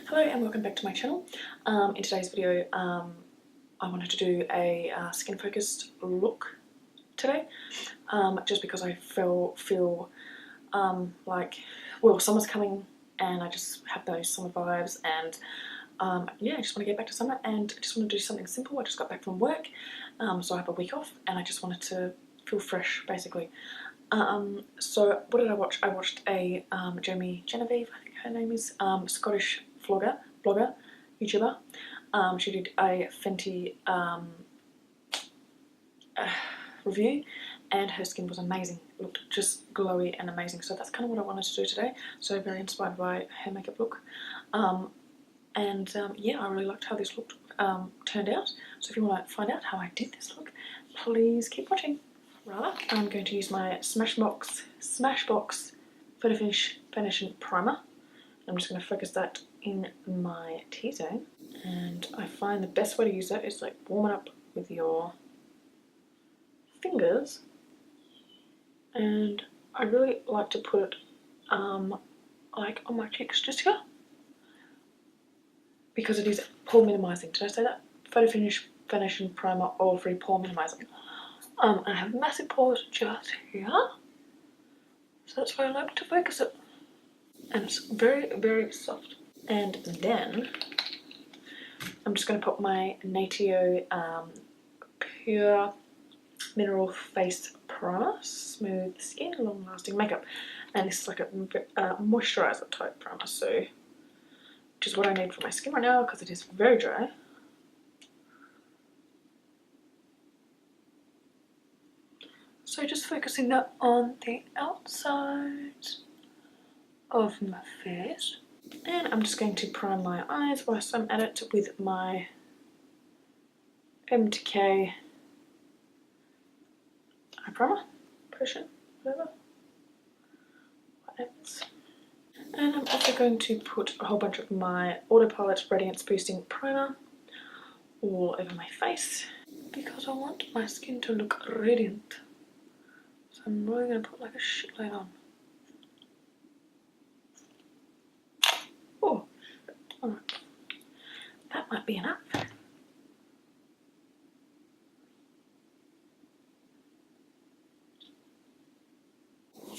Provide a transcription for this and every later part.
Hello and welcome back to my channel. In today's video I wanted to do a skin focused look today, just because I feel like, well, summer's coming and I just have those summer vibes, and yeah, I just want to get back to summer and I just want to do something simple. I just got back from work, so I have a week off and I just wanted to feel fresh basically. So what did I watch? I watched a Jamie Genevieve, I think her name is, Scottish blogger, YouTuber. She did a Fenty review and her skin was amazing. It looked just glowy and amazing. So that's kind of what I wanted to do today. So very inspired by her makeup look. Yeah, I really liked how this look turned out. So if you want to find out how I did this look, please keep watching. Rather, I'm going to use my Smashbox Photo Finish Foundation Primer. I'm just going to focus that in my T-zone, and I find the best way to use that is like warm it up with your fingers, and I really like to put it like on my cheeks just here, because it is pore minimizing. Did I say that? Photo Finish Foundation Primer Oil Free Pore Minimizing. I have massive pores just here, so that's why I like to focus it. And it's very, very soft. And then I'm just going to put my Natio Pure Mineral Face Primer, smooth skin, long lasting makeup. And this is like a moisturizer type primer, so which is what I need for my skin right now because it is very dry. So just focusing that on the outside of my face, and I'm just going to prime my eyes whilst I'm at it with my MTK eye primer, potion, whatever. And I'm also going to put a whole bunch of my Autopilot Radiance Boosting Primer all over my face because I want my skin to look radiant. So I'm really going to put like a shitload on. Oh, alright. That might be enough.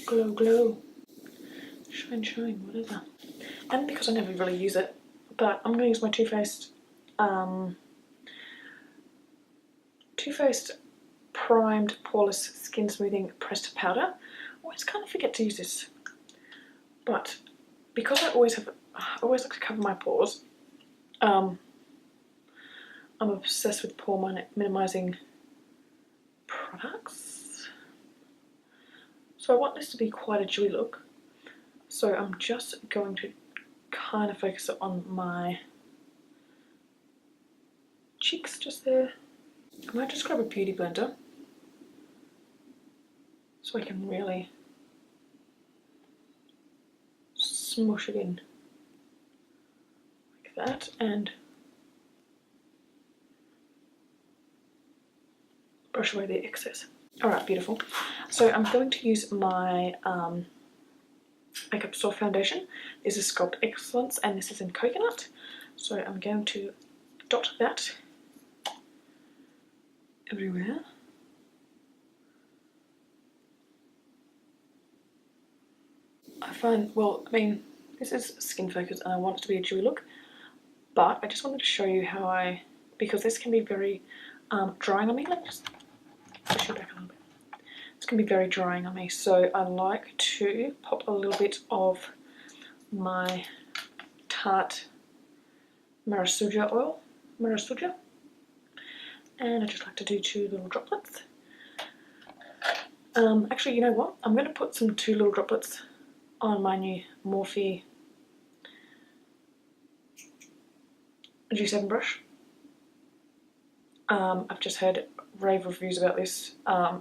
Glow, glow. Shine, shine, whatever. And because I never really use it, but I'm going to use my Too Faced Primed Poreless Skin Smoothing Pressed Powder. I always kind of forget to use this, but because I always like to cover my pores, I'm obsessed with pore minimizing products. So I want this to be quite a dewy look. So I'm just going to kind of focus it on my cheeks just there. I might just grab a beauty blender so I can really smush it in like that and brush away the excess. Alright, beautiful. So I'm going to use my Makeup Store foundation. This is Sculpt Excellence and this is in Coconut. So I'm going to dot that everywhere. I find, well, I mean, this is skin focused and I want it to be a dewy look, but I just wanted to show you how because this can be very drying on me. Let me just push it back a little bit. It's going to be very drying on me, so I like to pop a little bit of my Tarte Marasuja oil, and I just like to do 2 little droplets. Actually, you know what? I'm going to put some 2 little droplets on my new Morphe G7 brush. I've just heard rave reviews about this.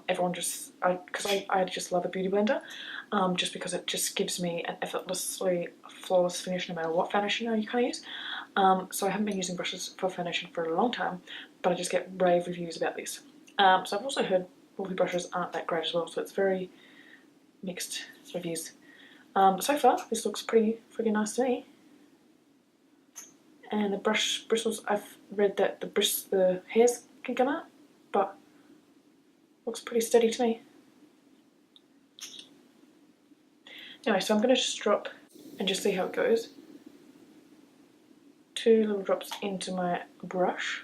Everyone just, because I just love a beauty blender, just because it just gives me an effortlessly flawless finish no matter what foundation you kind of use. So I haven't been using brushes for foundation for a long time, but I just get rave reviews about this. So I've also heard Morphe brushes aren't that great as well, so it's very mixed reviews. So far, this looks pretty nice to me. And the brush bristles, I've read that the hairs can come out, but looks pretty steady to me. Anyway, so I'm going to just drop and just see how it goes. 2 little drops into my brush.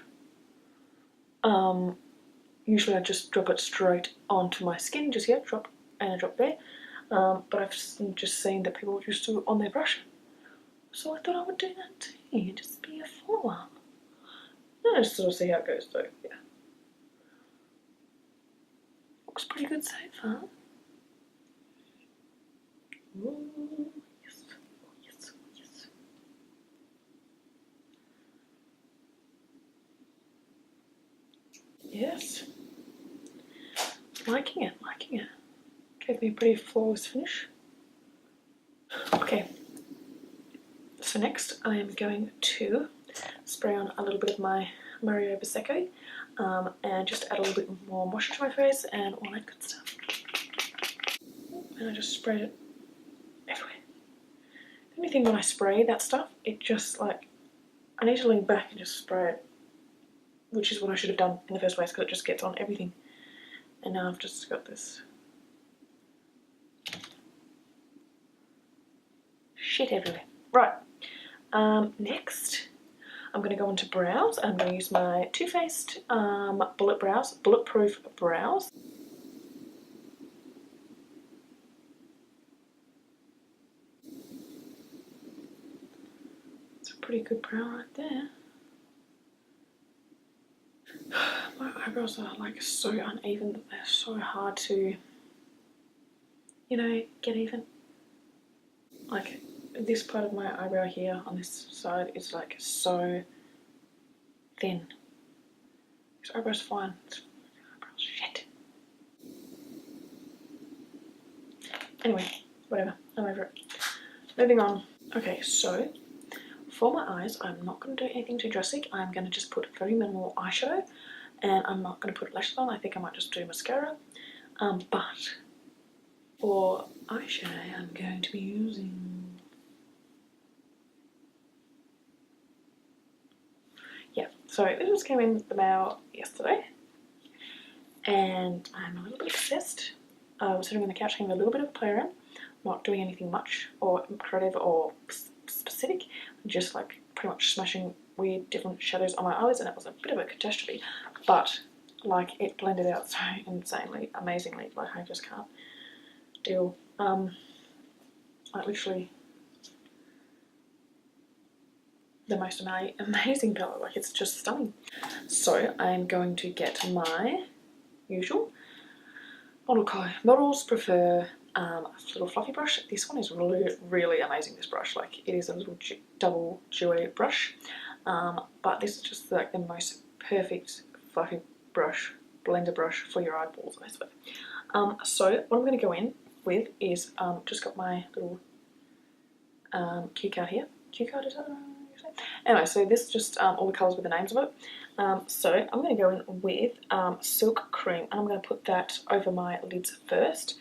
Usually I just drop it straight onto my skin, just here, drop and a drop there. But I've just seen that people used to on their brush. So I thought I would do that too, just be a follow-up. I'll just sort of see how it goes though, yeah. Looks pretty good so far. Ooh, yes, oh, yes, oh, yes. Yes. Liking it, liking it. Gave me a pretty flawless finish. Okay. So next I am going to spray on a little bit of my Mario Prosecco and just add a little bit more moisture to my face and all that good stuff. And I just sprayed it everywhere. The only thing when I spray that stuff, it just like, I need to lean back and just spray it, which is what I should have done in the first place because it just gets on everything. And now I've just got this shit everywhere. Right, next I'm going to go into brows. I'm going to use my Too Faced Bulletproof Brows. It's a pretty good brow right there. My eyebrows are like so uneven that they're so hard to, you know, get even. Like this part of my eyebrow here on this side is like so thin. This eyebrow's fine. This eyebrow's shit. Anyway, whatever. I'm over it. Moving on. Okay, so for my eyes, I'm not going to do anything too drastic. I'm going to just put very minimal eyeshadow, and I'm not going to put lashes on. I think I might just do mascara. But for eyeshadow, I'm going to be using, yeah. So this just came in the mail yesterday, and I'm a little bit obsessed. I was sitting on the couch having a little bit of a play around, not doing anything much or creative or specific, just like pretty much smashing weird different shadows on my eyelids, and it was a bit of a catastrophe, but like it blended out so insanely, amazingly, like I just can't deal. Like literally the most amazing colour, like it's just stunning. So I'm going to get my usual models prefer a little fluffy brush. This one is really amazing, this brush. Like it is a little double dewy brush, but this is just like the most perfect fluffy brush, blender brush for your eyeballs, I swear. So what I'm going to go in with is just got my little cue card here. Cue card, is that what you say? Anyway, so this is just all the colours with the names of it. So I'm going to go in with Silk Cream, and I'm going to put that over my lids first.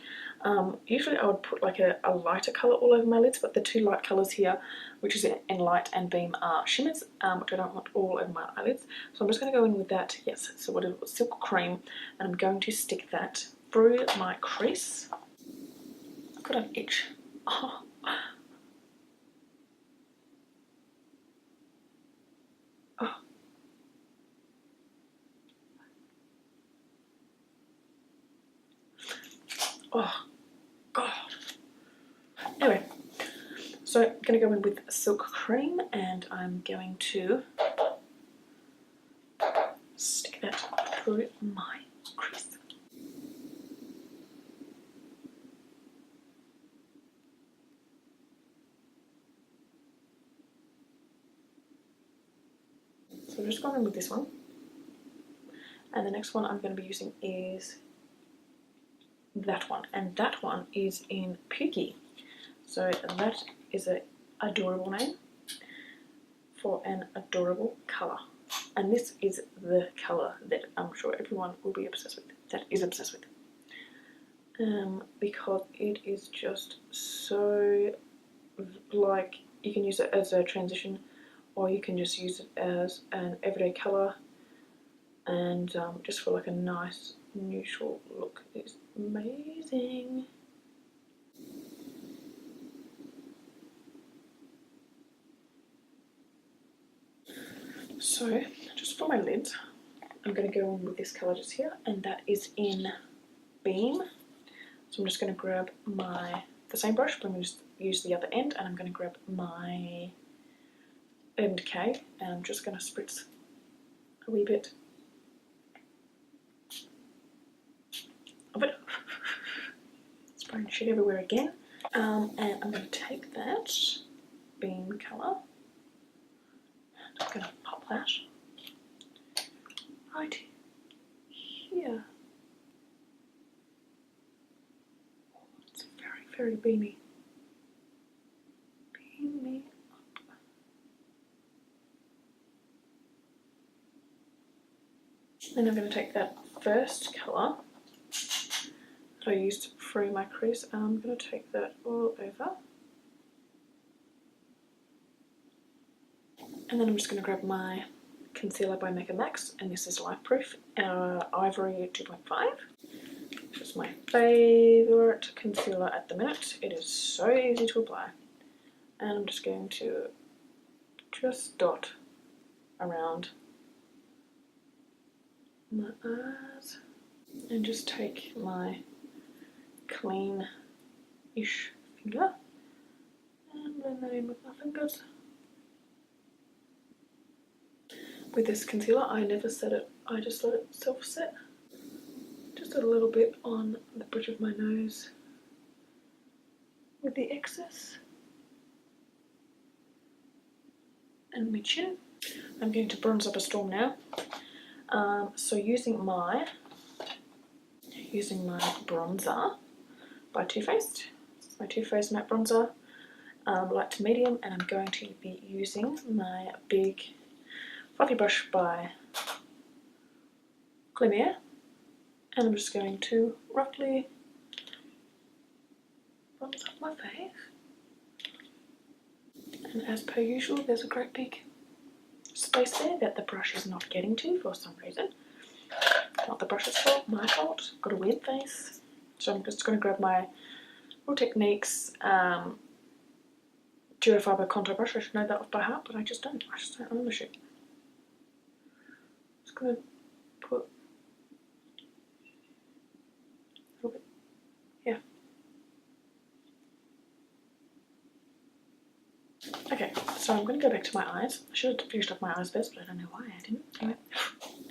Usually I would put like a lighter colour all over my lids, but the 2 light colours here, which is in Light and Beam, are shimmers, which I don't want all over my eyelids. So I'm just going to go in with that, yes, so what is it, Silk Cream, and I'm going to stick that through my crease. I've got an itch. Oh. Oh. Oh, God. Anyway, so I'm going to go in with Silk Cream, and I'm going to stick that through my crease. So I'm just going in with this one, and the next one I'm going to be using is that one, and that one is in Pukey. So that is an adorable name for an adorable colour, and this is the colour that I'm sure everyone will be obsessed with, that is obsessed with, because it is just so, like, you can use it as a transition or you can just use it as an everyday colour and just for like a nice neutral look. It's amazing. So just for my lids, I'm going to go in with this colour just here, and that is in Beam. So I'm just going to grab the same brush, but I'm going to just use the other end, and I'm going to grab my Urban Decay, and I'm just going to spritz a wee bit of it. Spraying shit everywhere again. And I'm going to take that Beam colour, I'm going to pop that right here. It's very, very beamy. Beam me up. Then I'm going to take that first colour that I used for my crease, and I'm going to take that all over. And then I'm just going to grab my concealer by Make & Max, and this is Life Proof Ivory 2.5. It's my favourite concealer at the minute. It is so easy to apply. And I'm just going to just dot around my eyes and just take my clean-ish finger and blend that in with my fingers. With this concealer, I never set it, I just let it self-set. Just a little bit on the bridge of my nose with the excess. And my chin. I'm going to bronze up a storm now. So using my bronzer by Too Faced. This is my Too Faced matte bronzer, light to medium, and I'm going to be using my big fluffy brush by Glowy, and I'm just going to roughly bronze up my face. And as per usual, there's a great big space there that the brush is not getting to for some reason. Not the brush's fault, my fault. Got a weird face. So I'm just going to grab my Real Techniques Duo Fiber contour brush. I should know that off by heart, but I just don't remember shit. Just going to put a little bit, yeah. Okay, so I'm going to go back to my eyes. I should have finished off my eyes first, but I don't know why I didn't. Anyway.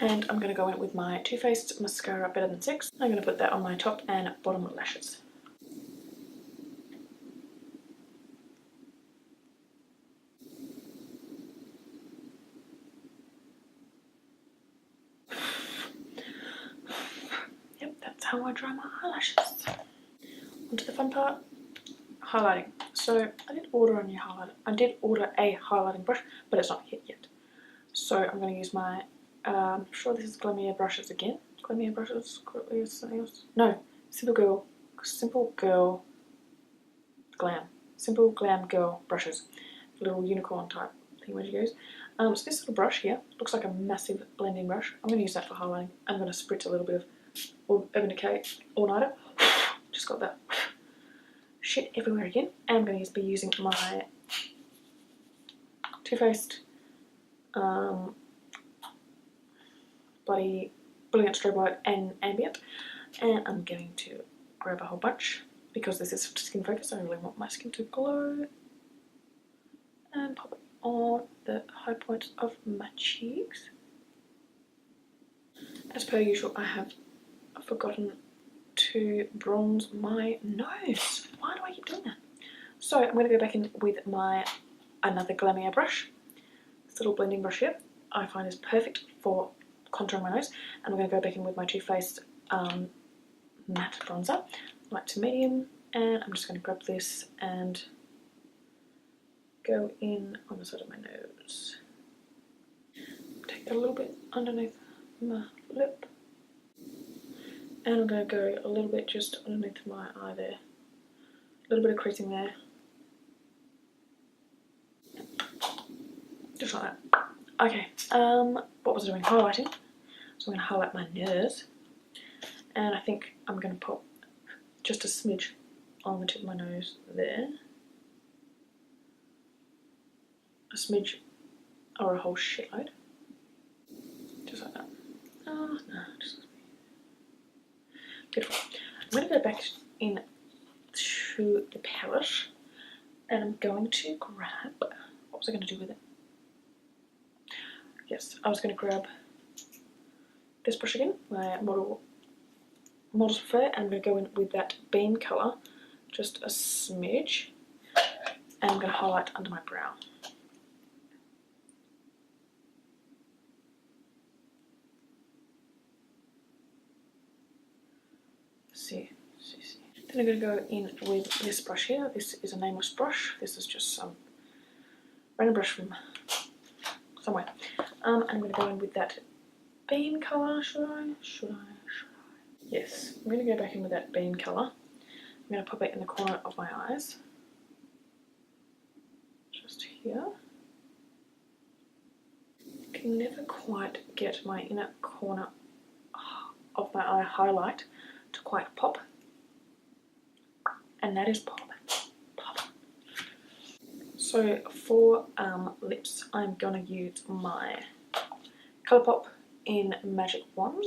And I'm going to go in with my Too Faced Mascara Better Than Sex. I'm going to put that on my top and bottom lashes. Yep, that's how I dry my eyelashes. Onto the fun part, highlighting. So I did order a new highlighter. I did order a highlighting brush, but it's not hit yet. So I'm going to use my, I'm sure this is Glowy brushes again. Glowy brushes, Glowy something else. No, Simple Glam Girl brushes. Little unicorn type thing where you goes. So this little brush here looks like a massive blending brush. I'm going to use that for highlighting. I'm going to spritz a little bit of Urban Decay All Nighter. Just got that shit everywhere again. And I'm going to be using my Too Faced bloody Brilliant Strobe Light and Ambient. And I'm going to grab a whole bunch because this is skin focus. I really want my skin to glow. And pop it on the high points of my cheeks. As per usual, I have forgotten to bronze my nose. Why do I keep doing that? So I'm going to go back in with my another Glowy brush. This little blending brush here I find is perfect for contouring my nose. And I'm going to go back in with my Too Faced matte bronzer, light to medium, and I'm just going to grab this and go in on the side of my nose. Take a little bit underneath my lip, and I'm going to go a little bit just underneath my eye there. A little bit of creasing there. Just like that. Okay, what was I doing? Highlighting. So I'm going to highlight my nose. And I think I'm going to put just a smidge on the tip of my nose there. A smidge or a whole shitload. Just like that. Oh, no, just beautiful. I'm going to go back in to the palette and I'm going to grab, what was I going to do with it? Yes, I was going to grab this brush again, my Model's Prefer, and I'm going to go in with that bean colour, just a smidge, and I'm going to highlight under my brow. See. Then I'm going to go in with this brush here. This is a nameless brush. This is just some random brush from somewhere. And I'm going to go in with that bean colour. Should I? Yes, I'm going to go back in with that bean colour. I'm going to pop it in the corner of my eyes. Just here. I can never quite get my inner corner of my eye highlight to quite pop. And that is pop. So for lips, I'm going to use my Colourpop in Magic Wand.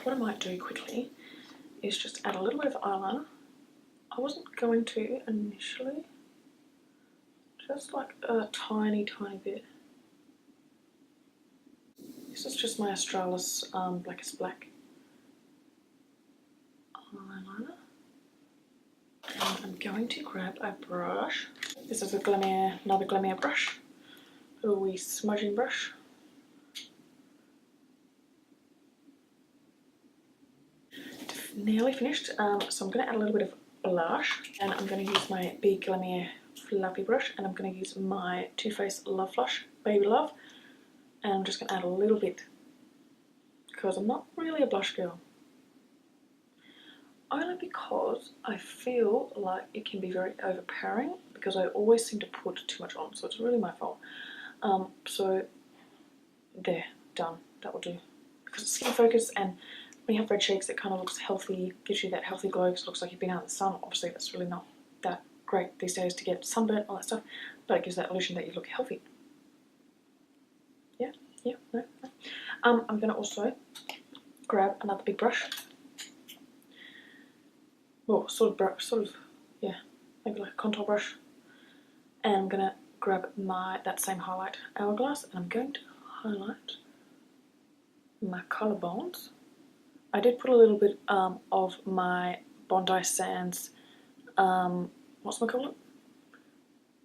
What I might do quickly is just add a little bit of eyeliner. I wasn't going to initially, just like a tiny bit. This is just my Australis Blackest Black eyeliner. And I'm going to grab a brush. This is another Glamere brush, a little wee smudging brush. Nearly finished, so I'm going to add a little bit of blush, and I'm going to use my big Glamere fluffy brush, and I'm going to use my Too Faced Love Flush Baby Love, and I'm just going to add a little bit because I'm not really a blush girl. Only because I feel like it can be very overpowering because I always seem to put too much on, so it's really my fault. So there, done, that will do. Because it's skin focused, and when you have red cheeks it kind of looks healthy, gives you that healthy glow because it looks like you've been out in the sun. Obviously that's really not that great these days to get sunburnt, all that stuff, but it gives that illusion that you look healthy. Yeah, no. I'm going to also grab another big brush. Well, yeah, maybe like a contour brush. And I'm going to grab that same highlight hourglass, and I'm going to highlight my collarbones. I did put a little bit of my Bondi Sands, what's my call it?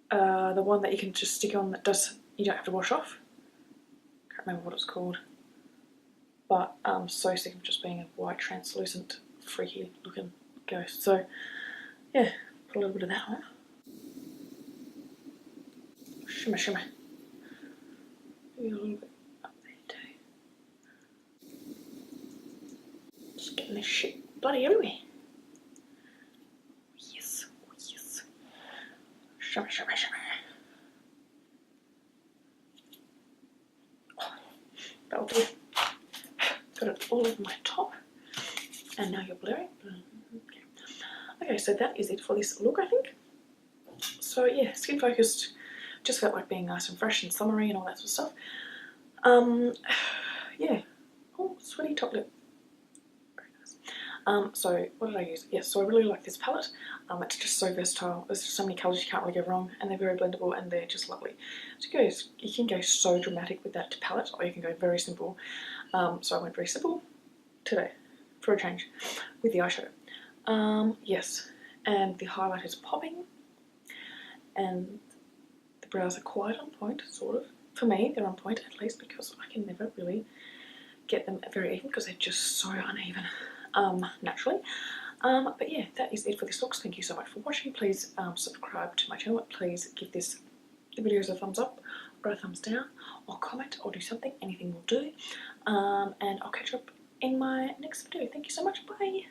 The one that you can just stick on that you don't have to wash off. Can't remember what it's called. But I'm so sick of just being a white, translucent, freaky looking ghost. So yeah, put a little bit of that on. Shimmer. Maybe a little bit up there too. Just getting this shit bloody everywhere. Yes. Shimmer. Oh, that'll do. Got it all over my top. And now you're blurring. Okay, so that is it for this look, I think. So yeah, skin focused. Just felt like being nice and fresh and summery and all that sort of stuff. Yeah. Oh, sweaty top lip. Very nice. So what did I use? Yes, so I really like this palette. It's just so versatile. There's just so many colours you can't really go wrong, and they're very blendable and they're just lovely. So you can go so dramatic with that palette, or you can go very simple. So I went very simple today for a change with the eyeshadow. Yes, and the highlight is popping, and the brows are quite on point, sort of. For me, they're on point at least because I can never really get them very even because they're just so uneven naturally. But yeah, that is it for this look. Thank you so much for watching. Please subscribe to my channel. Please give the videos a thumbs up or a thumbs down, or comment, or do something. Anything will do. And I'll catch up in my next video. Thank you so much. Bye.